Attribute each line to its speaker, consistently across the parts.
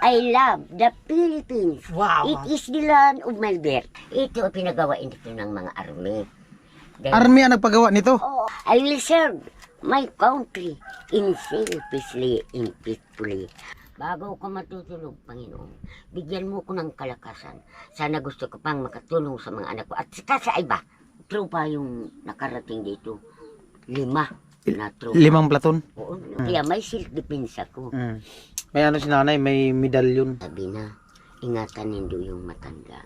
Speaker 1: I love the Philippines.
Speaker 2: Wow.
Speaker 1: It is the land of my birth. Ito ang pinagawain dito ng mga army.
Speaker 3: Army ang nagpagawa nito.
Speaker 1: Oh, I will serve my country in selfishly and peacefully. Bago ko matutulog, Panginoon, bigyan mo ko ng kalakasan. Sana gusto ko pang makatulong sa mga anak ko. At saka sa iba, tropa yung nakarating dito. 5 na tropa.
Speaker 3: 5 platon.
Speaker 1: Oo, kaya may self-defense ako.
Speaker 3: May ano si nanay, may medalyon.
Speaker 1: Sabi na, ingatan nindo yung matanda.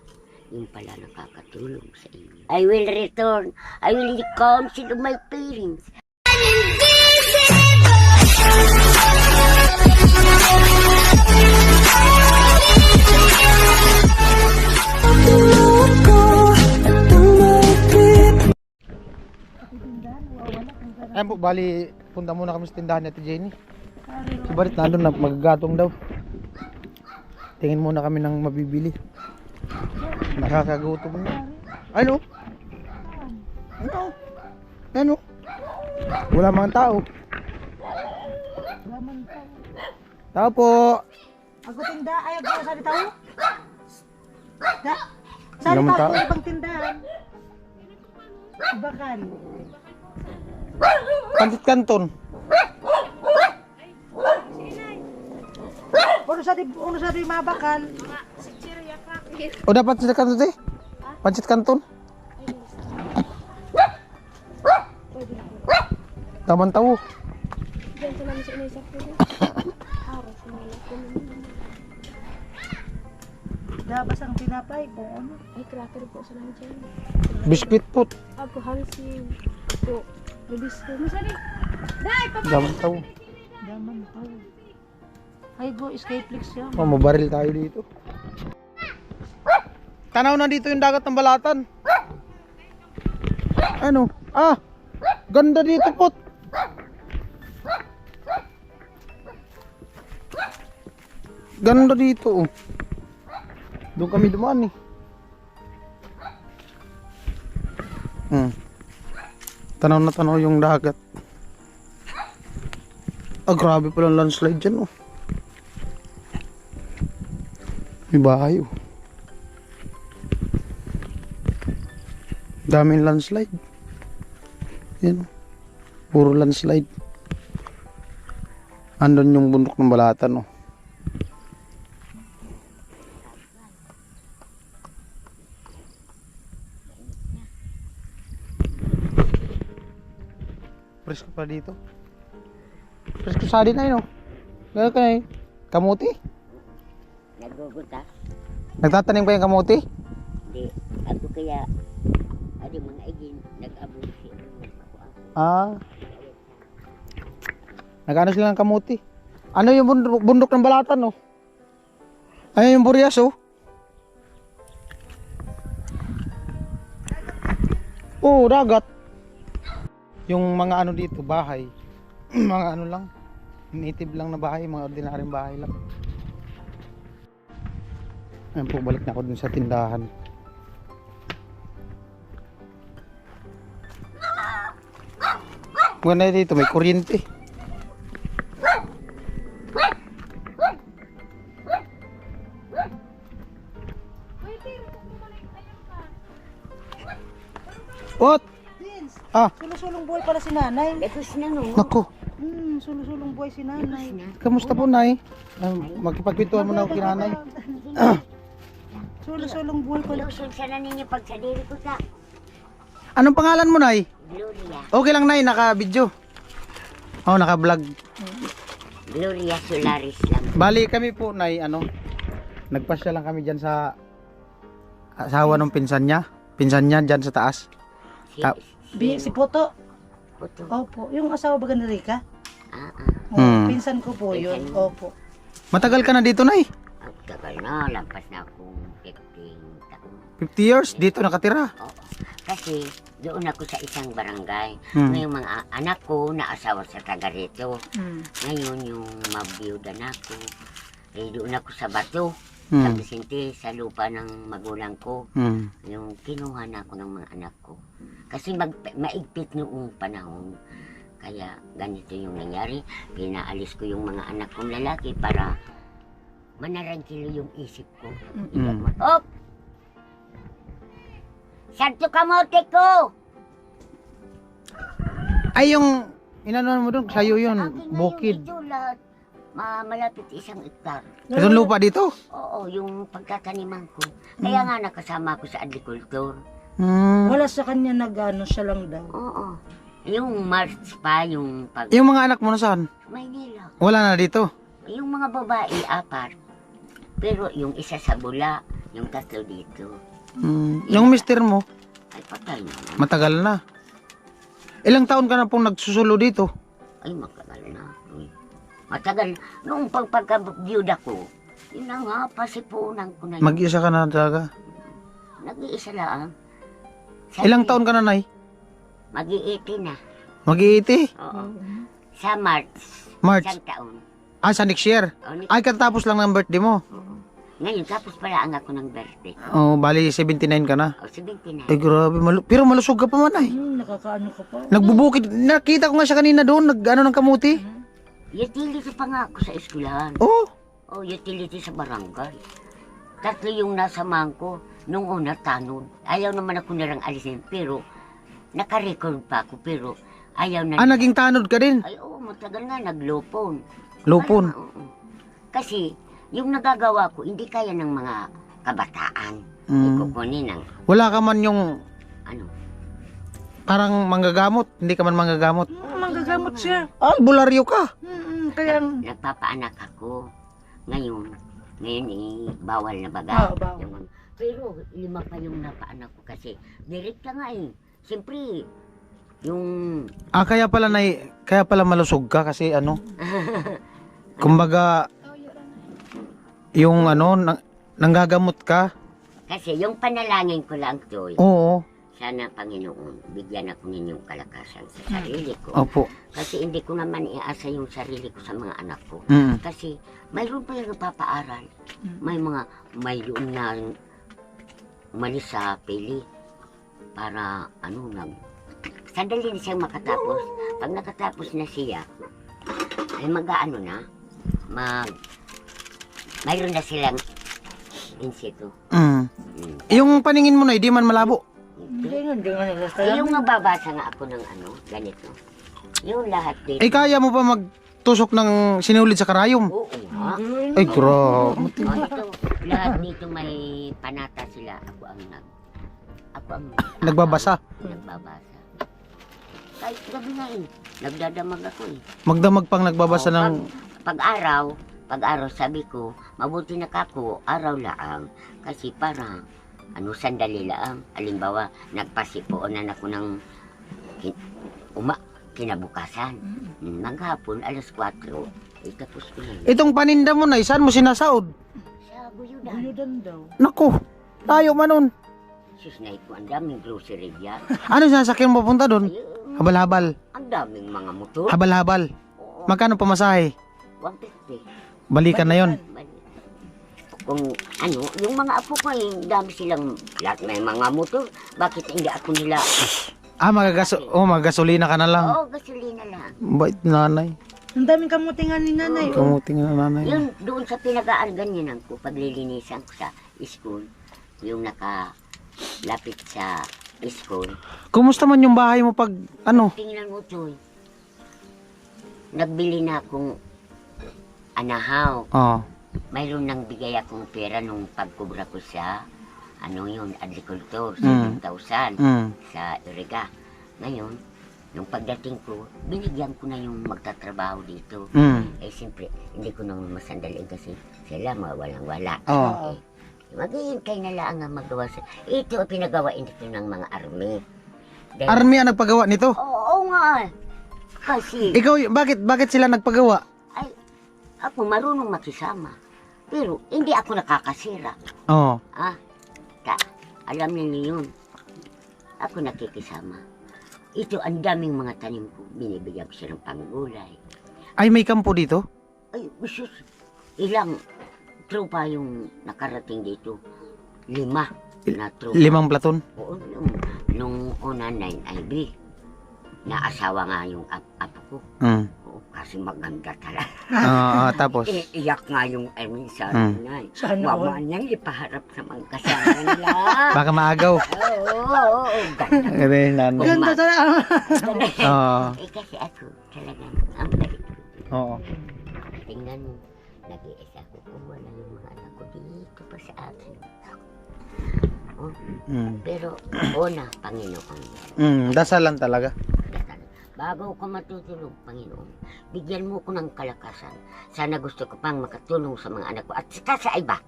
Speaker 1: Yung pala nakakatulong sa inyo. I will return. I will the counsel of my parents.
Speaker 3: Ayan po, bali, punta muna kami sa tindahan ni Ate Jenny. Subalit nandun na, magagatong daw. Tingin muna kami ng mabibili. Nakakagutom na. Ano? Ano? Ano? Wala mga tao. Tao po.
Speaker 2: Ako tinda, ay ako sa tao. Da. Sa
Speaker 3: Wala mga tao.
Speaker 2: tao ibang tindahan. Bakal.
Speaker 3: Pansit Canton.
Speaker 2: Uno sa di mabakal.
Speaker 3: O dapat pansit Canton eh? Pansit Canton. Taman tawo.
Speaker 2: Dabas ang tinapay ko. Ano?
Speaker 4: Ay, cracker po sa namin dyan.
Speaker 3: Biskuit po.
Speaker 4: Ako, hangsin. Ako, release ko. Masali. Dai, papa!
Speaker 3: Taman tawo.
Speaker 2: Daman tao. Ay go, escape flix yan.
Speaker 3: Oh, mabaril tayo dito. Tanaw na dito yung dagat ng Balatan. Ano? Ah! Ganda dito po. Ganda dito oh. Doon kami dumaan eh. Tanaw na tanaw yung dagat. Ah, grabe palang landslide dyan oh. May bahay oh. Daming landslide. Yan. Puro landslide. Andun yung bundok ng Balatan oh. Presko pa dito. Presko sa din na yun oh. Gano'n ka eh. Kamuti?
Speaker 1: Nagugutas.
Speaker 3: Nagtatanim ba yung kamuti?
Speaker 1: Hindi. Ako kaya, adi mga igin, nag-abusi.
Speaker 3: Ah. Nag-ano sila ng kamuti? Ano yung bundok ng Balatan oh? Ayun yung Burias oh. Oh, dagat. Yung mga ano dito, bahay. Mga ano lang. Native lang na bahay, mga ordinaryong bahay lang. Ayun po, balik na ako dun sa tindahan. Maganda dito, may kuryente. What?
Speaker 2: Vince,
Speaker 3: Ah,
Speaker 2: sulusulong buhay pala si nanay.
Speaker 1: Tapos na no.
Speaker 3: naku.
Speaker 2: Sulusulong buhay si nanay.
Speaker 3: Kamusta po, Nay? Magkipagkwentuhan mo na ako kinanay.
Speaker 2: Sulusulong buhay pala.
Speaker 1: Lusog sana ninyo pag sa diri ko sa
Speaker 3: Anong pangalan mo, Nay?
Speaker 1: Gloria.
Speaker 3: Okay lang, Nay, naka-video. Oh, naka-vlog.
Speaker 1: Gloria Solaris lang.
Speaker 3: Bali kami po, Nay, ano, nagpasya lang kami dyan sa asawa ng pinsan niya. Pinsan niya dyan sa taas.
Speaker 2: Si Poto.
Speaker 1: Puto.
Speaker 2: Opo. Yung asawa ba ni Rica? Pinsan ko po yun.
Speaker 1: Pinsan mo.
Speaker 2: Opo.
Speaker 3: Matagal ka na dito, Nay?
Speaker 1: Ang tagal na, lampas na akong 15 taon.
Speaker 3: 50 years, dito nakatira.
Speaker 1: Oo. Kasi doon ako sa isang barangay.
Speaker 3: Hmm.
Speaker 1: Ngayong mga anak ko na asawa sa taga rito. Ngayon yung mabiyuda na ako. Eh doon ako sa Bato. Sa Vicente, sa lupa ng magulang ko. Yung kinuha na ako ng mga anak ko. Kasi maigpit noong panahon. Kaya ganito yung nangyari. Pinaalis ko yung mga anak kong lalaki para manarangkilo yung isip ko.
Speaker 3: Mm.
Speaker 1: Op! Santo kamote ko!
Speaker 3: Ay, yung inanuhan mo doon, sa'yo yun,
Speaker 1: Akin na
Speaker 3: bukid.
Speaker 1: Yung ito lahat. Malapit 1 hektar.
Speaker 3: Itong lupa dito?
Speaker 1: Oo, yung pagtataniman ko. Kaya nga nakasama ko sa agriculture.
Speaker 3: Hmm.
Speaker 2: Wala sa kanya nag-ano, siya lang daw.
Speaker 1: Oo. Yung March pa, yung pag...
Speaker 3: Yung mga anak mo nasaan?
Speaker 1: Maynila.
Speaker 3: Wala na dito?
Speaker 1: Yung mga babae, 4. Pero yung isa sa Bula, yung 3 dito.
Speaker 3: Hmm. Yung mister mo,
Speaker 1: Ay, patay na.
Speaker 3: matagal na. Ilang taon ka na pong nagsusulo dito?
Speaker 1: Ay, matagal na. Uy. Matagal. Noong pagka-byuda ko, yun na nga, pasipunan ko na yun.
Speaker 3: Mag-isa ka na talaga.
Speaker 1: Nag-iisa lang.
Speaker 3: Ilang taon ka na, Nay?
Speaker 1: Mag-iiti na.
Speaker 3: Mag-iiti?
Speaker 1: Oo. Sa March.
Speaker 3: March.
Speaker 1: Isang taon.
Speaker 3: Ah, sa next year.
Speaker 1: O,
Speaker 3: Ay, katapos lang ng birthday mo.
Speaker 1: Ngayon, tapos pala ang ako ng birthday.
Speaker 3: Oh, bali 79 ka na.
Speaker 1: O, 79.
Speaker 3: Ay, grabe. Pero malusog ka pa man, ay.
Speaker 2: Nakakaano ka pa.
Speaker 3: Nagbubukid. Nakita ko nga siya kanina doon. Nag-ano ng kamuti.
Speaker 1: Utility pa nga ako sa eskwelahan.
Speaker 3: Oh.
Speaker 1: O, utility sa barangay. 3 yung nasa mangko. Nung una, tanod. Ayaw naman ako nilang alisin. Pero, naka-record pa ako. Pero, ayaw na.
Speaker 3: Ah, naging tanod ka din.
Speaker 1: Ay, oo, matagal nga. Naglopon.
Speaker 3: Lupon.
Speaker 1: Oo. Kasi, yung nagagawa ko, hindi kaya ng mga kabataan.
Speaker 3: Mm.
Speaker 1: Ikukunin ng,
Speaker 3: Wala ka man yung
Speaker 1: ano,
Speaker 3: parang manggagamot. Hindi ka man manggagamot.
Speaker 2: Manggagamot siya.
Speaker 3: Ah, bularyo ka.
Speaker 2: Kaya,
Speaker 1: nagpapaanak ako. Ngayon bawal na baga.
Speaker 2: Oo, bawal.
Speaker 1: Pero 5 pa yung napaanak ko kasi direct ka nga eh. Siyempre, yung
Speaker 3: Ah, kaya pala malusog ka kasi ano. Kumbaga, yung ano, nanggagamot ka.
Speaker 1: kasi yung panalangin ko lang to,
Speaker 3: Oo.
Speaker 1: sana Panginoon, bigyan ako ninyong kalakasan sa sarili ko.
Speaker 3: Opo.
Speaker 1: Kasi hindi ko naman iasa yung sarili ko sa mga anak ko.
Speaker 3: Mm.
Speaker 1: Kasi mayroon pa yung nagpapaaral. Mayroon na umalis sa pili para sandali na siyang makatapos. Pag nakatapos na siya, ay mag-aano na, mayroon na silang in situ.
Speaker 3: Mm. Yung paningin mo na, di man malabo.
Speaker 2: hindi nga
Speaker 1: Eh, yung nababasa nga ako ng ganito. Yung lahat dito.
Speaker 3: Eh, kaya mo pa magtusok ng sinulid sa karayom?
Speaker 1: Oo nga.
Speaker 3: Ay, grabe.
Speaker 1: Ito, lahat dito may panata sila. Ako ang
Speaker 3: Nagbabasa.
Speaker 1: nagbabasa. Kahit gabi nga eh. Nagdadamag ako eh.
Speaker 3: Magdamag pang nagbabasa ng...
Speaker 1: Pag-araw sabi ko, mabuti na kako, araw lang. Kasi parang, sandali lang. Halimbawa, nagpasipuonan ako ng kinabukasan. Maghapon, 4:00. Tapos ko na yun.
Speaker 3: Itong paninda mo na, saan mo sinasaod?
Speaker 1: Sa Guyudan.
Speaker 2: Buyudan daw.
Speaker 3: Naku, tayo manon.
Speaker 1: Sus na ito, ang daming grocery yan.
Speaker 3: Ano sasakyan mo papunta doon?
Speaker 1: Ayun,
Speaker 3: Habal-habal.
Speaker 1: ang daming mga motor.
Speaker 3: Habal-habal.
Speaker 1: Oo,
Speaker 3: Magkano pamasahe?
Speaker 1: 150.
Speaker 3: Balikan na yon.
Speaker 1: Kung yung mga apo ko, dami silang, lahat may mga motor. Bakit hindi ako nila?
Speaker 3: Ah, magagasolina ka na lang.
Speaker 1: Oo, gasolina lang.
Speaker 3: Bait nanay.
Speaker 2: Ang daming kamutingan ni nanay.
Speaker 3: Kamuting na nanay.
Speaker 1: Yun, doon sa pinagaan, ganyan ko, paglilinisan ko sa school, yung nakalapit sa school.
Speaker 3: Kumusta man yung bahay mo pag ano?
Speaker 1: Tingnan mo, Choy. Nagbili na akong anahaw.
Speaker 3: Oh.
Speaker 1: Mayroon nang bigay akong pera nung pagkubra ko sa, agriculture,
Speaker 3: Mm.
Speaker 1: 7,000
Speaker 3: Mm.
Speaker 1: sa Iriga. Ngayon, nung pagdating ko, binigyan ko na yung magtatrabaho dito.
Speaker 3: Mm.
Speaker 1: Eh, siyempre, hindi ko nang masandali kasi sila walang-wala.
Speaker 3: Oo.
Speaker 1: Maghihintay na lang ang magawa sa... Ito ang pinagawain dito ng mga army. Dahil-
Speaker 3: Army ang nagpagawa nito?
Speaker 1: Oo nga. Kasi,
Speaker 3: Ikaw, bakit sila nagpagawa?
Speaker 1: ay, ako marunong makisama. Pero, hindi ako nakakasira.
Speaker 3: Oo.
Speaker 1: Alam niyo yun. Ako nakikisama. Ito, ang daming mga tanim ko. Binibigyan ko siya ng panggulay.
Speaker 3: Ay, may kampo dito?
Speaker 1: Ay, sus, ilang tropa yung nakarating dito. 5 na tropa.
Speaker 3: 5 platon?
Speaker 1: Oo, nung una 9 IB. Naasawa nga yung apo ko.
Speaker 3: Mm.
Speaker 1: Oo, kasi maganda talaga.
Speaker 3: Tapos,
Speaker 1: Iiyak nga yung Emin sa
Speaker 3: Hmm.
Speaker 1: nanay.
Speaker 2: Sana all.
Speaker 1: Wala niyang ipaharap sa mga kasama nila.
Speaker 3: baka maagaw.
Speaker 1: Oo, ganda.
Speaker 3: Ganun, nanay.
Speaker 2: Ganda talaga.
Speaker 3: Oo.
Speaker 1: Kasi ako talagang ang bait ko.
Speaker 3: Oo.
Speaker 1: Tingnan mo, nag-iisa ko kung wala yung mga anak ko dito pa sa akin. Oh, pero una, Panginoon.
Speaker 3: Dasalan talaga.
Speaker 1: Dasal. Bago ko matutulog, Panginoon, bigyan mo ko ng kalakasan. Sana gusto ko pang makatulong sa mga anak ko at saka sa iba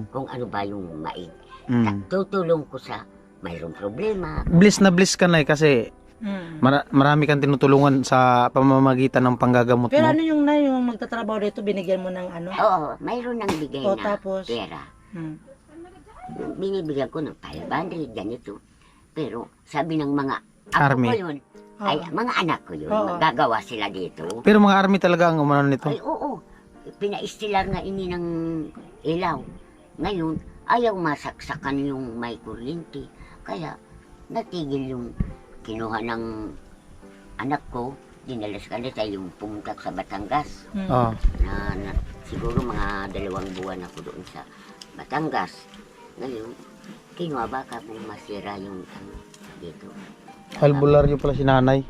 Speaker 1: kung ano ba yung maig. Tutulong ko sa mayroong problema.
Speaker 3: Bliss na bliss ka na kasi marami kang tinutulungan sa pamamagitan ng panggagamot
Speaker 2: Pero
Speaker 3: mo.
Speaker 2: ano yung na yung magtatrabaho dito, binigyan mo ng ano?
Speaker 1: Oo, mayroon ng bigay
Speaker 2: O,
Speaker 1: na
Speaker 2: tapos?
Speaker 1: pera.
Speaker 2: Hmm.
Speaker 1: Binibigyan ko ng 500, ganito. Pero sabi ng mga ako
Speaker 3: Army.
Speaker 1: ko yun, ay mga anak ko yun,
Speaker 2: Oo.
Speaker 1: magagawa sila dito.
Speaker 3: Pero mga army talaga ang umano nito.
Speaker 1: Ay oo, pinaistilar nga ini ng ilaw. Ngayon, ayaw masaksakan yung may kuryente. Kaya natigil yung kinuha ng anak ko, dinala sa kanila yung pumunta sa Batangas.
Speaker 3: Oo.
Speaker 1: Na siguro mga 2 buwan ako doon sa Batangas. Ngayon, kinuha baka kung masira yung ano dito.
Speaker 3: Albularyo pala si nanay.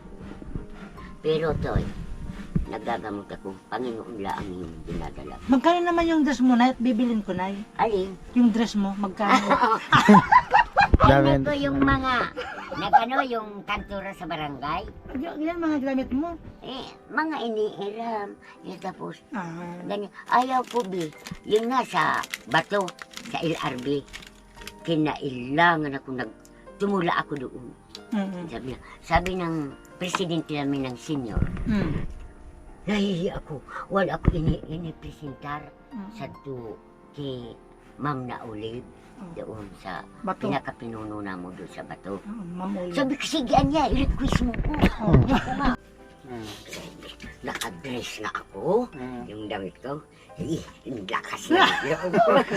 Speaker 1: Pero toy, nagagamot ako. Panginoon lang yung dinadala.
Speaker 2: Magkano naman yung dress mo na at bibilin ko na
Speaker 1: Alin?
Speaker 2: yung dress mo, magkano?
Speaker 3: Dami.
Speaker 1: Ano ko yung mga, nagano yung kantura sa barangay?
Speaker 2: Yan mga gamit mo.
Speaker 1: Mga iniiram. Tapos,
Speaker 2: Ah.
Speaker 1: ganyan. Ayaw ko, Bi. Yun nga sa bato, sa LRB. Kinailangan ako tumula ako doon. Sabi ng presidente namin ng senior, nahihi ako. Wala ako ini-presentar sa kay Ma'am na Olive doon sa
Speaker 2: Bato.
Speaker 1: pinakapinuno na mo doon sa bato.
Speaker 2: Mamuli.
Speaker 1: Sabi ko, sige niya, i-request mo ko. Nakadress na ako, yung damit ko. Lakas na yung loob ko.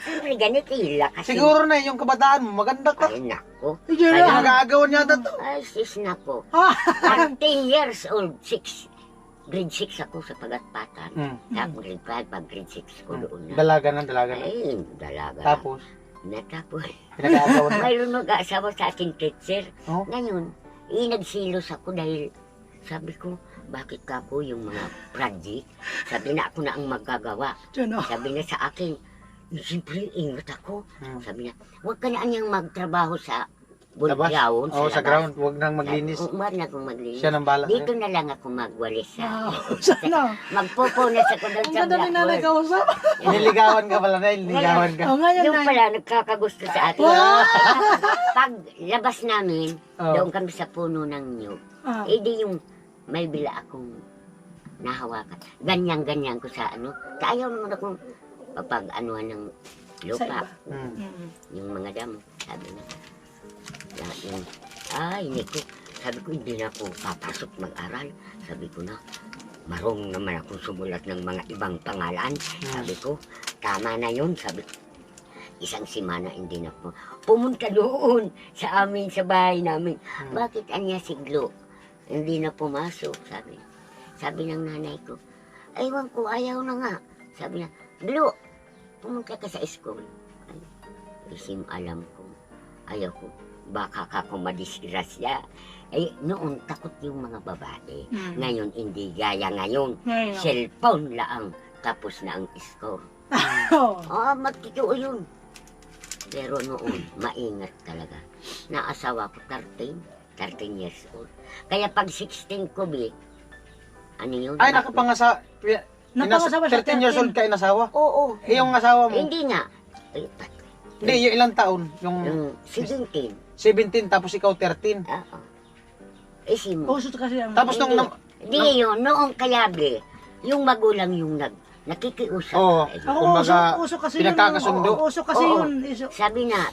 Speaker 1: Siyempre, ganito yung lakas.
Speaker 3: Siguro na yung kabataan mo, maganda ka.
Speaker 1: Ay, nako.
Speaker 3: Kaya nag-aagawan yata to.
Speaker 1: Ay, sis nako. 10 years old, grade 6 ako sa Pagatpatan. Tapos grade 5, pag grade 6 ko doon na.
Speaker 3: Dalaga na, dalaga na.
Speaker 1: Ay, dalaga.
Speaker 3: Tapos,
Speaker 1: Natapos.
Speaker 3: pinag-aagawan na.
Speaker 1: Mayroon mag-aasawa sa aking teacher.
Speaker 3: Oh.
Speaker 1: Ngayon, nagsilos ako dahil sabi ko, bakit ka po yung mga project? Sabi na ako na ang magagawa. Sabi na sa akin, siyempre ingat ako. Sabi niya, huwag ka na anyang magtrabaho sa
Speaker 3: Labas?
Speaker 1: ground.
Speaker 3: Oo, sa ground. Huwag nang maglinis.
Speaker 1: Huwag na akong maglinis.
Speaker 3: Siya nang bala.
Speaker 1: Dito na lang ako magwalis sa...
Speaker 2: Sana.
Speaker 1: Magpupunas ako doon sa blackboard.
Speaker 2: kausap.
Speaker 3: Niligawan ka pala na, niligawan ka.
Speaker 2: O nga yan
Speaker 1: Yung
Speaker 2: na.
Speaker 1: pala, nagkakagusto sa atin. Pag labas namin,
Speaker 3: Oh.
Speaker 1: doon kami sa puno ng nyug. Di yung may bila akong nahawakan. Ganyan-ganyan ko sa ano. Ayaw naman akong papag-anuhan ng lupa. Yung mga damo. Sabi na. Yung, hindi ko. Sabi ko, hindi na ako papasok mag-aral. Sabi ko na, marong naman akong sumulat ng mga ibang pangalan. Sabi ko, tama na yun. Sabi ko, isang simana hindi na po. Pumunta doon sa amin, sa bahay namin. Bakit anya siglo? Hindi na pumasok, sabi. Sabi ng nanay ko, aywan ko, ayaw na nga. Sabi na, Glo, pumunta ka sa school. Ay, isim alam ko, ayaw ko. Baka ka kung madisgrasya. Eh, noon takot yung mga babae. Ngayon, hindi gaya ngayon. Cellphone lang, tapos na ang score. Matitoo yun. Pero noon, maingat talaga. Naasawa ko 13 years old. Kaya pag 16 ko, ano yun?
Speaker 3: Ay, nakapangasa...
Speaker 2: Napangasawa siya,
Speaker 3: 13 years old ka inasawa?
Speaker 1: Oo.
Speaker 3: Eh, yung asawa mo?
Speaker 1: Hindi nga. Ay,
Speaker 3: Hindi, yung ilang taon? Yung
Speaker 1: yung 17.
Speaker 3: 17, tapos ikaw 13.
Speaker 1: Oo. Eh, si
Speaker 2: Uso kasi ang...
Speaker 3: Tapos nung...
Speaker 1: Hindi yun, noong kayabi, yung magulang yung nakikiusap.
Speaker 3: Oo.
Speaker 1: Eh,
Speaker 3: Kumbaga,
Speaker 2: uso kasi
Speaker 3: pinagkakasundo.
Speaker 2: yun. Uso kasi
Speaker 1: Oo.
Speaker 2: yun.
Speaker 1: Sabi na,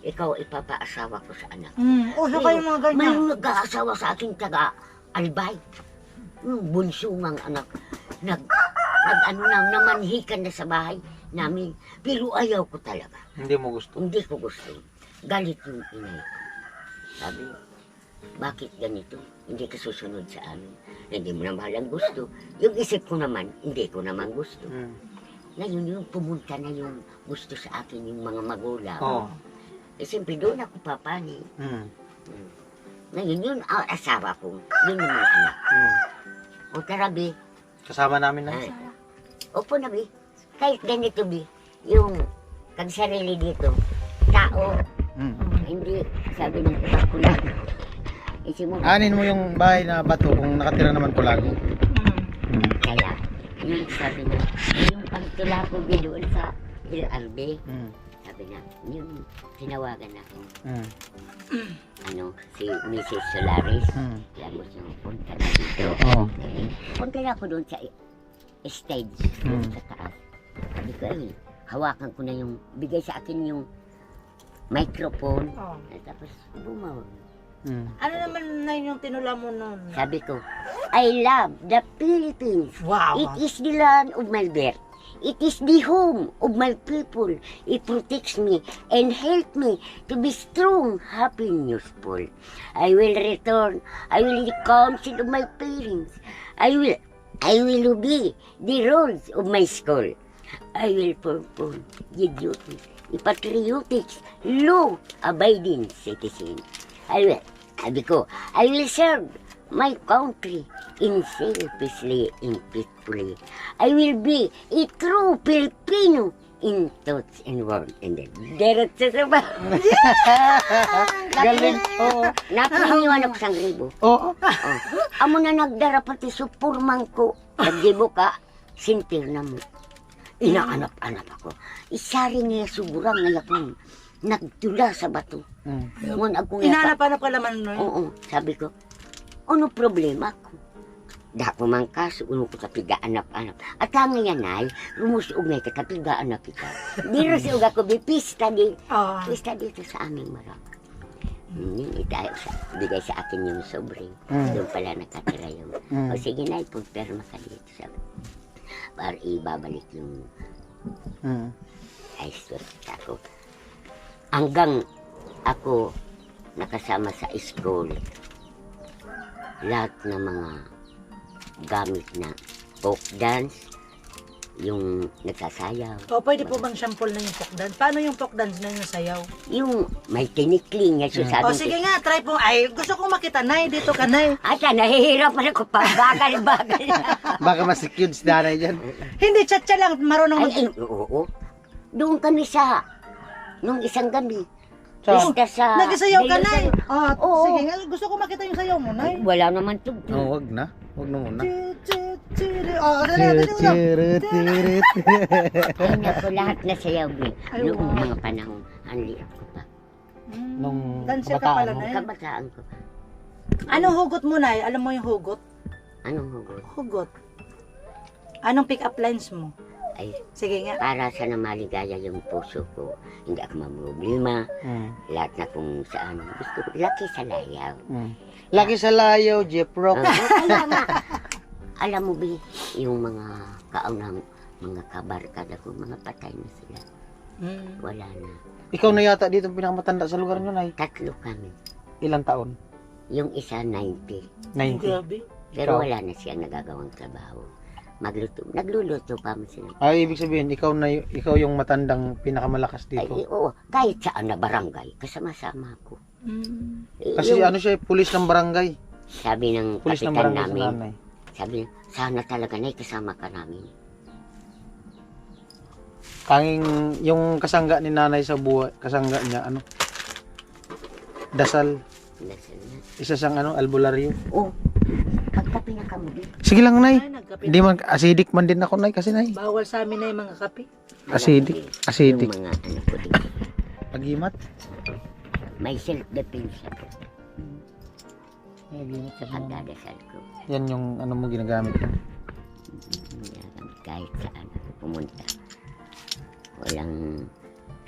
Speaker 1: ikaw ipapaasawa ko sa anak.
Speaker 2: Uso kayo mga ganyan.
Speaker 1: May nag-aasawa sa aking taga-albay. Yung bunso ng anak. Namanhikan na sa bahay namin. Pero ayaw ko talaga.
Speaker 3: Hindi mo gusto.
Speaker 1: Hindi ko gusto. Galit yung inay ko. Sabi, bakit ganito? hindi ka susunod sa amin. Hindi mo naman ang gusto. Yung isip ko naman, hindi ko naman gusto. Ngayon yung pumunta na yung gusto sa akin yung mga magulang.
Speaker 3: Oo.
Speaker 1: Eh siyempre doon ako papani.
Speaker 3: Mm.
Speaker 1: Ngayon yun ang asawa ko. Yun yung mga anak. O tara, Bi.
Speaker 3: Kasama namin na.
Speaker 1: Ay. Opo na, Bi. Kahit ganito, Bi. Yung kagsarili dito, tao, hindi, sabi ng kulang.
Speaker 3: Anin mo yung bahay na bato kung nakatira naman Kulago.
Speaker 1: Kaya, yun sabi na, yung pagtula ko doon sa LRB, sabi na, yun, tinawagan ako. Si Mrs. Solaris, alam mo siya, punta na dito. Punta na ako doon sa stage, doon sa taas. Sabi ko, hawakan ko na yung, bigay sa akin yung microphone, tapos bumawag.
Speaker 2: Ano naman na yung tinula mo nun?
Speaker 1: Sabi ko, I love the Philippines.
Speaker 2: Wow.
Speaker 1: It is the land of my birth. It is the home of my people. It protects me and help me to be strong, happy, and useful. I will return. I will the counsel of my parents. I will obey the rules of my school. I will perform the duties, the patriotic, law-abiding citizen. Sabi ko, I will serve my country selfishly and peacefully. I will be a true Filipino in thoughts and word. And then, diretso sa ba?
Speaker 3: Galing. Oo.
Speaker 1: Napiniwan ako sang ribo.
Speaker 3: Oo.
Speaker 1: Amo na nagdara pati supurman ko. Nagdibo ka, sintir na mo. Inaanap-anap ako. Isari niya sugurang ngayon akong nagtula sa bato. Ngun ako nga
Speaker 2: Inaanap-anap ka naman nun.
Speaker 1: Oo, sabi ko, ano problema ko? Dako man kaso, uno ko kapiga-anap-anap. At ang ngayon ay, rumusog ngay kapiga-anap kita. Di rusog ako, pista dito sa aming marang. Bigay sa akin yung sobre. Doon pala nakatira yung, o sige na, ipunperma ka dito. Sabi, para ibabalik yung ice ako. Hanggang ako nakasama sa school, lahat ng mga gamit na folk dance, yung nagsasayaw.
Speaker 2: O, pwede po bang sample na yung folk dance? Paano yung folk dance na yung sayaw?
Speaker 1: Yung may tinikling nga sabi.
Speaker 2: O, sige nga, try po. Ay, gusto kong makita, Nay. Dito ka, Nay.
Speaker 1: Ata, nahihirapan ako pa. Bagal-bagal.
Speaker 3: Baka mas-cute si nanay dyan.
Speaker 2: Hindi, chat-chat lang. Marunong
Speaker 1: Ay, oo. Doon kami sa, nung isang gabi.
Speaker 3: Saan?
Speaker 1: Pista sa...
Speaker 2: Nagsasayaw ka, Nay.
Speaker 1: Oo.
Speaker 2: Sige nga, gusto kong makita yung sayaw mo, Nay.
Speaker 1: Wala naman tugtog.
Speaker 3: Oo, wag na. Wag na muna.
Speaker 2: Dali.
Speaker 1: Ay, naku, lahat na sayaw din. Noong mga panahon, ang liit ko pa.
Speaker 3: Nung
Speaker 2: Dancer ka pala,
Speaker 3: kabataan mo.
Speaker 2: Nay.
Speaker 1: Kabataan ko.
Speaker 2: Anong hugot mo, Nay? Alam mo yung hugot?
Speaker 1: Anong hugot?
Speaker 2: Hugot. Anong pick-up lines mo?
Speaker 1: Ay,
Speaker 2: Sige nga.
Speaker 1: para sa namaligaya yung puso ko, hindi ako mamroblema. Lahat na kung saan gusto ko. Laki sa layaw.
Speaker 3: Lagi sa layaw, Jeff Rock.
Speaker 1: Kaya nga, alam mo ba, yung mga kaunang mga kabarkada ko, mga patay na sila. Wala na.
Speaker 3: Ikaw na yata dito ang pinakamatanda sa lugar nyo, Nay.
Speaker 1: 3 kami.
Speaker 3: Ilang taon?
Speaker 1: Yung isa 90.
Speaker 3: 90.
Speaker 2: Grabe.
Speaker 1: Pero
Speaker 3: Ikaw?
Speaker 1: wala na siya nagagawang trabaho. Nagluluto pa mo sila.
Speaker 3: Ay, ibig sabihin, ikaw yung matandang pinakamalakas
Speaker 1: Ay,
Speaker 3: dito.
Speaker 1: oo, kahit saan na barangay, kasama-sama ko.
Speaker 3: Kasi ano siya, pulis ng barangay.
Speaker 1: Sabi ng
Speaker 3: Pulis ng
Speaker 1: kapitan
Speaker 3: barangay sa
Speaker 1: namin,
Speaker 3: nanay.
Speaker 1: sabi niya, sana talaga na kasama ka namin.
Speaker 3: Tanging yung kasangga ni nanay sa buhay, kasangga niya, ano? Dasal.
Speaker 1: Nasaan na?
Speaker 3: Isa siyang albularyo.
Speaker 1: Oh, pagkapi na kamo din.
Speaker 3: Sige lang, Nay.
Speaker 2: Ay, nagkape.
Speaker 3: Hindi man, acidic man din ako, Nay, kasi, Nay.
Speaker 2: Bawal sa amin na yung mga kape.
Speaker 3: Acidic. Acidic.
Speaker 1: Yung mga ano ko din.
Speaker 3: Pagimat.
Speaker 1: May self-defense ako
Speaker 3: Pagimat.
Speaker 1: sa pagdadasal ko.
Speaker 3: Yan yung ano mo ginagamit mo.
Speaker 1: Kahit saan ako pumunta. Walang,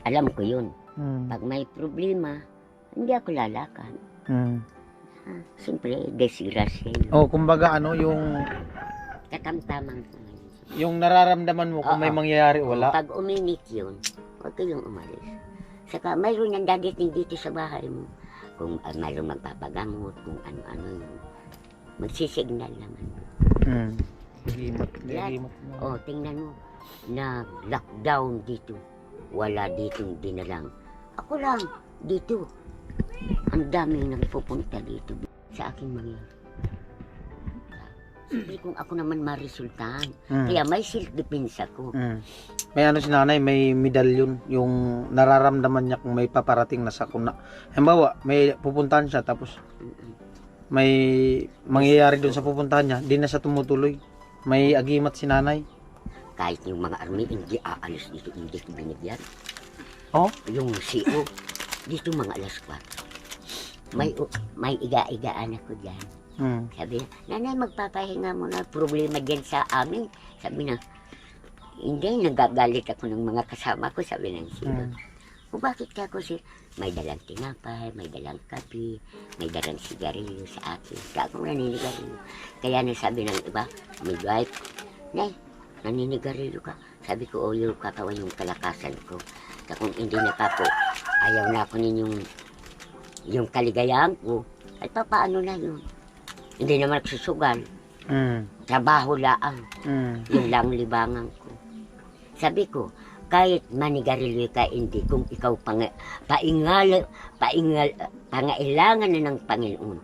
Speaker 1: alam ko yun. Pag may problema, hindi ako lalakan. Siyempre, desgrasya yun.
Speaker 3: Oh, kumbaga ano, yung
Speaker 1: Katamtaman ko ngayon.
Speaker 3: yung nararamdaman mo kung may
Speaker 1: Oo.
Speaker 3: mangyayari o wala.
Speaker 1: Pag uminit yun, huwag kayong umalis. Saka mayroon yung dadating dito sa bahay mo. Kung mayroon magpapagamot, kung ano-ano yun. Magsisignal naman.
Speaker 3: Hmm. Nag-iimot.
Speaker 1: Yan.
Speaker 3: Nag-iimot.
Speaker 1: O, tingnan mo. Nag-lockdown dito. Wala ditong dinalang. Ako lang, dito. Ang daming nagpupunta dito sa aking mangyari. Siyempre kung ako naman maresultahan. Kaya may self-defense ako.
Speaker 3: Mm. May ano si nanay, may medalyon, yung nararamdaman niya kung may paparating na sakuna. Halimbawa, may pupuntahan siya tapos may mangyayari doon sa pupuntahan niya, di na siya tumutuloy. May agimat si nanay.
Speaker 1: Kahit yung mga army, hindi aalis dito, hindi ko binigyan.
Speaker 3: Oh?
Speaker 1: Yung CO, dito mga alas 4. May iga-igaan ako dyan.
Speaker 3: Mm.
Speaker 1: Sabi na, nanay, magpapahinga mo na problema dyan sa amin. Sabi na, hindi, nagagalit ako ng mga kasama ko, sabi ng sila. O bakit ka ako sir? May dalang tinapay, may dalang kape, may dalang sigarilyo sa akin. Kaya akong naninigarilyo. Kaya nasabi ng iba, midwife, nay, naninigarilyo ka. Sabi ko, yung kakawa yung kalakasan ko. Kaya kung hindi na pa po, ayaw na ako ninyong yung kaligayahan ko. Ay, paano na yun? Hindi naman nagsusugal. Trabaho laang. Yung lang libangan ko. Sabi ko, kahit manigarilyo ka, hindi kung ikaw pangailangan na ng Panginoon.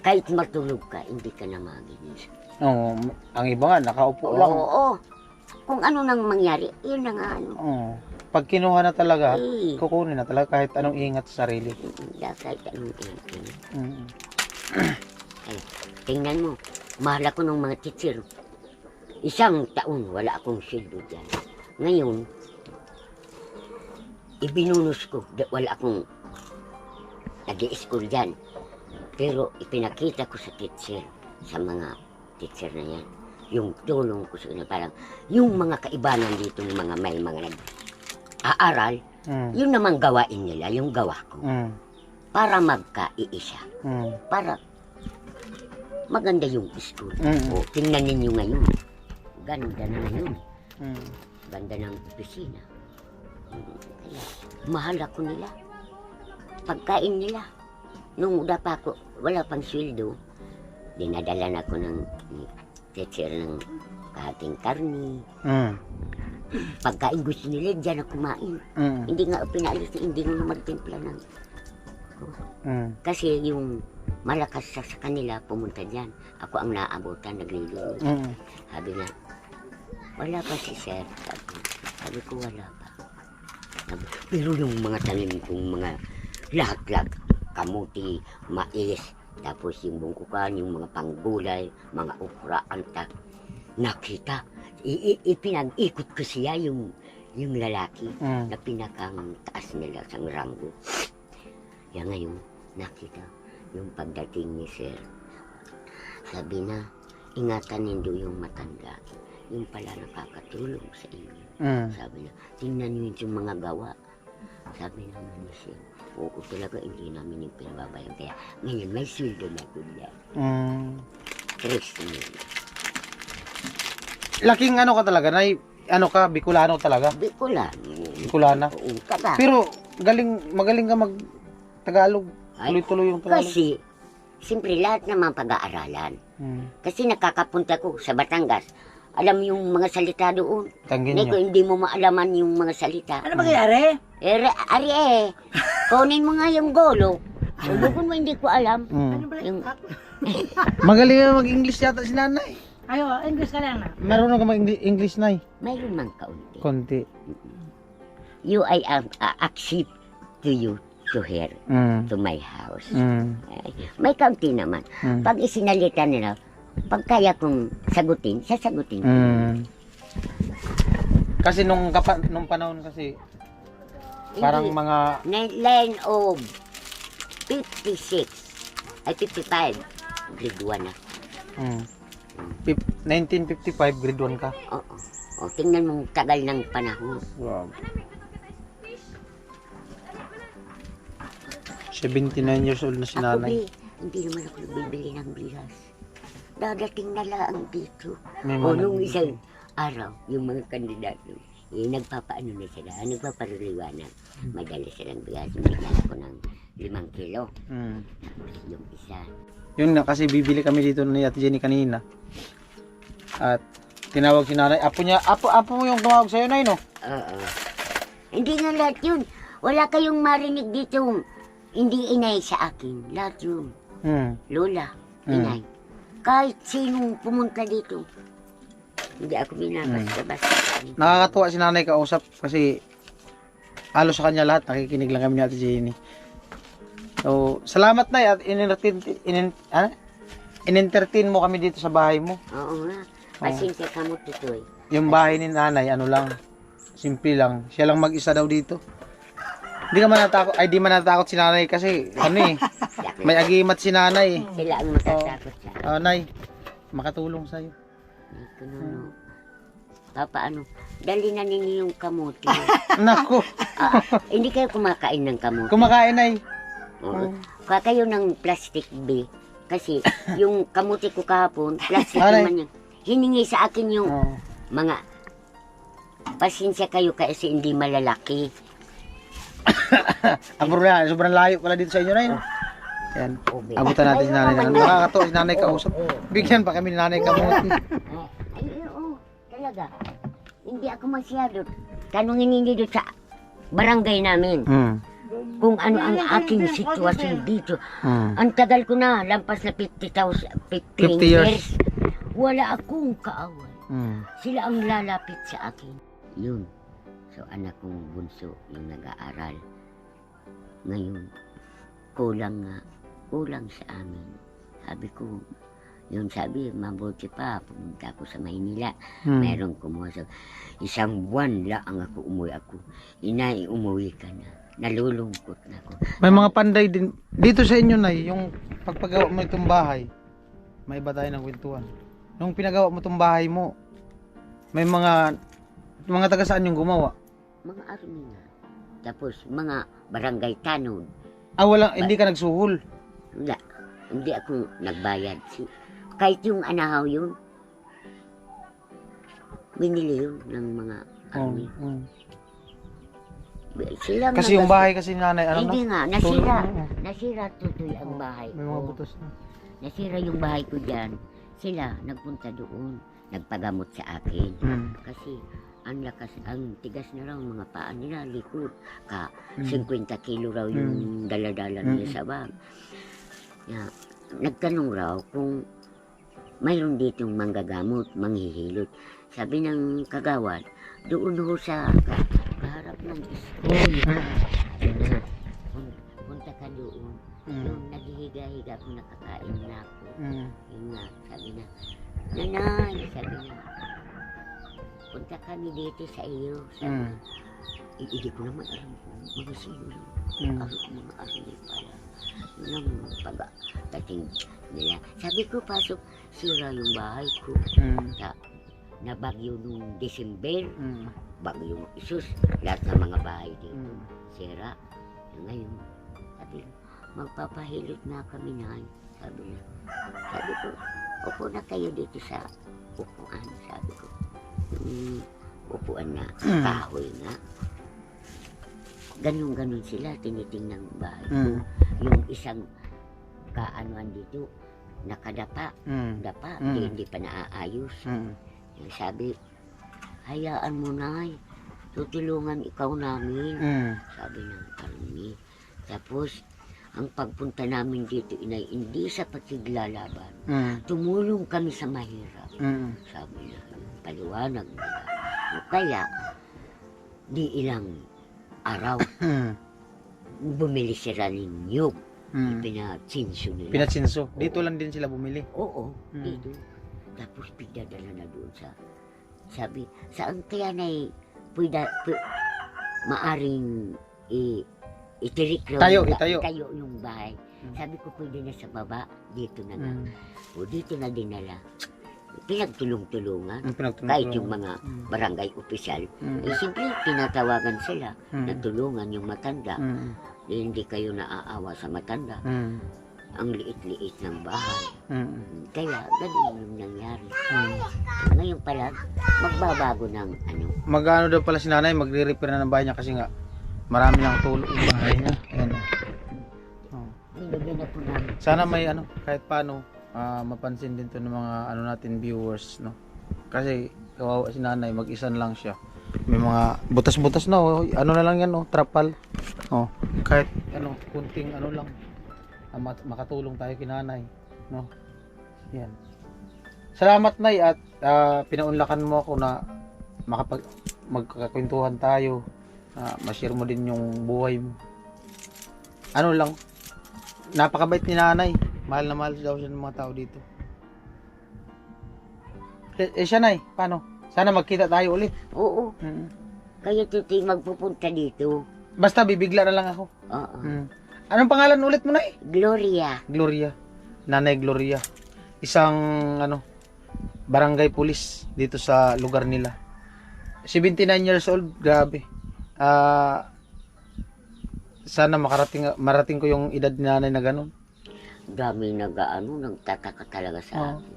Speaker 1: Kahit matulog ka, hindi ka na magigising.
Speaker 3: Oo, ang iba nga, nakaupo lang.
Speaker 1: Oo. Kung ano nang mangyari, yun na nga ano.
Speaker 3: Oo. Pag kinuha na talaga,
Speaker 1: Eh.
Speaker 3: kukunin na talaga kahit anong ingat sa sarili.
Speaker 1: Kahit anong ingat.
Speaker 3: Mm.
Speaker 1: Ay, tingnan mo, mahal ako ng mga teacher. 1 taon, wala akong sildo dyan. Ngayon, ibinunus ko, wala akong nag-i-school dyan. Pero ipinakita ko sa teacher, sa mga teacher na yan, yung tulong ko sa kanila, parang yung mga kaibanan dito, yung mga may mga nag-aaral, yun naman gawain nila, yung gawa ko. Para magka-iisa. Para maganda yung school. O, tingnan ninyo ngayon. Ganda na ngayon. Ganda ng opisina. Kaya, mahal ako nila. Pagkain nila. Nung uda pa ako, wala pang sweldo, dinadala na ako ng teacher ng kahating karni. Pagkain gusto nila, dyan ako kumain. Hindi nga pinaalis na hindi mo magtimpla ng kasi yung malakas sa kanila pumunta dyan. Ako ang naabutan, naglilinis. Sabi na, wala pa si sir. Sabi ko, wala pa. Pero yung mga tanim kong mga lahat-lahat, kamuti, mais, tapos yung bungkukan, yung mga panggulay, mga ukra, anta, nakita. Ipinag-ikot ko siya yung lalaki na pinakang taas nila sa ranggo. Kaya ngayon, nakita yung pagdating ni sir. Sabi na, ingatan nindo yung matanda. Yung pala nakakatulong sa inyo. Sabi na, tingnan niyo yung mga gawa. Sabi naman ni sir, oo talaga, hindi namin yung pinababayan. Kaya ngayon, may sweldo na ko yan. 3 million.
Speaker 3: Laking ano ka talaga, nay? Ano ka, Bicolano talaga? Bicolana.
Speaker 1: Oo, kada.
Speaker 3: Pero magaling ka mag Tagalog. Tuloy-tuloy yung Tagalog.
Speaker 1: Kasi, siyempre lahat naman pag-aaralan. Kasi nakakapunta ko sa Batangas. Alam yung mga salita doon.
Speaker 3: Tanggin
Speaker 1: Neko,
Speaker 3: nyo.
Speaker 1: hindi mo maalaman yung mga salita.
Speaker 2: Ano mangyayari?
Speaker 1: Ari kunin mo nga yung golo. Subukan mo, hindi ko alam.
Speaker 2: Ano ba?
Speaker 1: Yung,
Speaker 3: Magaling ka mag-English yata si nanay.
Speaker 2: Ayo, English ka lang na.
Speaker 3: Marunong ka mag-English, nay?
Speaker 1: mayroon mang kaunti.
Speaker 3: Konti.
Speaker 1: You, I am accept to you, to her, to my house. Ay, may kaunti naman. Pag isinalita nila, pag kaya kong sagutin, sasagutin ko.
Speaker 3: Kasi nung panahon kasi, parang
Speaker 1: Hindi.
Speaker 3: mga...
Speaker 1: Line of 56, ay 55, grade 1 na.
Speaker 3: 1955, grade 1 ka.
Speaker 1: Oo. O, tingnan mo tagal ng panahon.
Speaker 3: Wow. 79 years old na si
Speaker 1: Ako,
Speaker 3: nanay.
Speaker 1: hindi naman ako bibili ng bigas. Dadating na lang dito.
Speaker 3: May
Speaker 1: O,
Speaker 3: mga
Speaker 1: nung
Speaker 3: nagbibili.
Speaker 1: isang araw, yung mga kandidato, nagpapaano na sila, nagpapariliwanag. Madali silang bigas, bigyan ko ng 5 kilo. Tapos yung isa.
Speaker 3: Yun nga, kasi bibili kami dito ni Ate Jenny kanina. At tinawag si nanay. Apo mo yung tumawag sa'yo, Nay, no?
Speaker 1: Oo. Hindi nga lahat yun. Wala kayong marinig dito. Hindi inay sa akin. Lahat yun. Lola, inay. Kahit sinong pumunta dito. Hindi ako binabas-basta.
Speaker 3: Nakakatuwa si nanay kausap kasi halos sa kanya lahat. Nakikinig lang kami ni Ate Jenny. So, salamat, Nay, at in-entertain mo kami dito sa bahay mo.
Speaker 1: Oo nga. Pasensya ka mo, Tutoy.
Speaker 3: Yung bahay ni nanay, ano lang, simple lang. Siya lang mag-isa daw dito. Di man natakot si nanay kasi, ano eh, may agimat si nanay eh.
Speaker 1: Sila ang matatakot sa akin.
Speaker 3: Nay, makatulong sa'yo.
Speaker 1: Ay, kuno. Paano? Dali na ninyo yung kamuti.
Speaker 3: Naku,
Speaker 1: Hindi kayo kumakain ng kamuti.
Speaker 3: kumakain, Nay.
Speaker 1: Oo. Kaya kayo ng plastic B. Kasi yung kamuti ko kahapon, plastic
Speaker 3: Aray.
Speaker 1: naman yun. Hiningi sa akin yung
Speaker 3: Oh.
Speaker 1: mga pasensya kayo kasi hindi malalaki.
Speaker 3: Ang problema, sobrang layo pala dito sa inyo, Nay. No? Yan.
Speaker 1: Ube.
Speaker 3: Abutan natin si nanay. Nakakatuwa si nanay kausap. Bigyan pa kami ni nanay kamuti.
Speaker 1: Ay, oo, talaga. Hindi ako masyado. Tanungin ninyo doon sa barangay namin kung ano ang aking sitwasyon dito. Ang tagal ko na, lampas na 50
Speaker 3: 50
Speaker 1: years. Wala akong kaaway.
Speaker 3: Mm.
Speaker 1: Sila ang lalapit sa akin. Yun. So, anak kong bunso yung nag-aaral. Ngayon, kulang sa amin. Sabi ko, yun sabi, mabuti pa, pumunta ako sa Maynila. Meron kumuha sa 1 buwan lang ako umuwi ako. Inay, umuwi ka na. Nalulungkot na ako.
Speaker 3: May mga panday din. Dito sa inyo, Nay, yung pagpagawa mo itong bahay, may iba tayo ng kwentuhan. Nung pinagawa mo itong bahay mo, may mga taga saan yung gumawa?
Speaker 1: Mga army nga. Tapos, mga barangay tanod.
Speaker 3: Hindi ka nagsuhol.
Speaker 1: Wala. Hindi ako nagbayad. Kahit yung anahaw yun, binili yun ng mga army. Sila
Speaker 3: Kasi yung bahay kasi nanay, ano
Speaker 1: hindi
Speaker 3: na?
Speaker 1: nga, nasira. Nasira tutoy ang bahay
Speaker 3: May mga
Speaker 1: ko.
Speaker 3: butos na.
Speaker 1: Nasira yung bahay ko dyan. Sila, nagpunta doon. Nagpagamot sa akin. Kasi, ang tigas na raw mga paa nila, likod. 50 kilo raw yung daladala nila sa bag. Nagtanong raw kung mayroon ditong manggagamot, manghihilot. Sabi ng kagawad, doon ho sa kaharap ng school. Punta ka doon. Doon, naghihiga-higa ako, nakakain na ako. Yun nga, sabi na, nanay, sabi na, punta kami dito sa iyo. Sabi, hindi ko naman alam kung mga sino lang. Mga army pala. Yun ang pagdating nila. Sabi ko, pasok, sira yung bahay ko. Na bagyo nung December, bagyo isus, lahat ng mga bahay dito. Sira. Ngayon, sabi ko, magpapahilot na kami na. Sabi ko, upo na kayo dito sa upuan. Sabi ko, upuan na kahoy nga. Ganun sila, tinitingnan ng bahay ko. Yung isang kaanuan dito, nakadapa, hindi pa naaayos. Sabi, hayaan mo na, tutulungan ikaw namin. Sabi ng army. Tapos, ang pagpunta namin dito, inay, hindi sa pakiglalaban. Tumulong kami sa mahirap. Sabi na, yung paliwanag nila. Kaya, di ilang araw, bumili sila ng nyug. Pinatsinso nila.
Speaker 3: Pinatsinso. Dito lang din sila bumili.
Speaker 1: Oo, dito. Tapos pinadala na doon sa, sabi, saan kaya na maaring itirik raw itayo yung bahay. Sabi ko, pwede na sa baba, dito na nga. O dito na dinala. Pinagtulong-tulungan. Kahit yung mga barangay opisyal. Simple, tinatawagan sila na tulungan yung matanda. Hindi kayo naaawa sa matanda. ang liit-liit ng bahay.
Speaker 3: Mm.
Speaker 1: Kaya ganun yung nangyari.
Speaker 3: Mm.
Speaker 1: Ngayon pala, magbabago ng ano.
Speaker 3: Mag-ano daw pala si nanay, magre-repair na ng bahay niya kasi nga marami nang tulog yung bahay niya. Ayan. Oh.
Speaker 1: Nilagyan na po namin.
Speaker 3: Sana may ano, kahit paano, mapansin din to ng mga ano natin viewers, no? Kasi kawawa si nanay, mag-isa na lang siya. May mga butas-butas na, oh. Ano na lang yan, oh, trapal. Oh, kahit ano, kunting ano lang, makatulong tayo kay nanay, no? Yan. Salamat nay at pinaunlakan mo ako na magkakwentuhan tayo. Ma-share mo din yung buhay mo. Ano lang, napakabait ni nanay. Mahal na mahal daw siya ng mga tao dito. Siya nay, paano? Sana magkita tayo ulit.
Speaker 1: Oo,
Speaker 3: Mm.
Speaker 1: kaya titi magpupunta dito.
Speaker 3: Basta bibigla na lang ako.
Speaker 1: Oo.
Speaker 3: Mm. Anong pangalan ulit mo nay?
Speaker 1: Gloria.
Speaker 3: Gloria. Nanay Gloria. Isang ano, barangay police dito sa lugar nila. 79 years old, grabe. Sana marating ko yung edad ni nanay na ganun.
Speaker 1: Dami nagtataka talaga sa
Speaker 3: Oo.
Speaker 1: akin.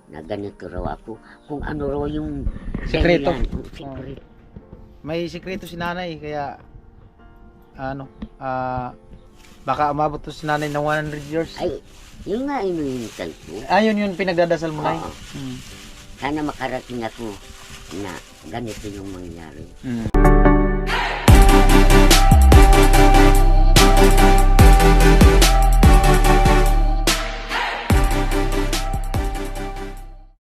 Speaker 1: Na ganito raw ako. Kung ano raw yung
Speaker 3: Sikreto.
Speaker 1: dahilan, sikreto.
Speaker 3: May sikreto si nanay kaya ano, baka umabot to si nanay ng 100 years.
Speaker 1: Ay, yun nga inuhintay ko.
Speaker 3: Ayun yun pinagdadasal mo nay.
Speaker 1: Oo.
Speaker 3: Mm.
Speaker 1: Sana makarating ako na ganito yung mangyari.
Speaker 3: Mm.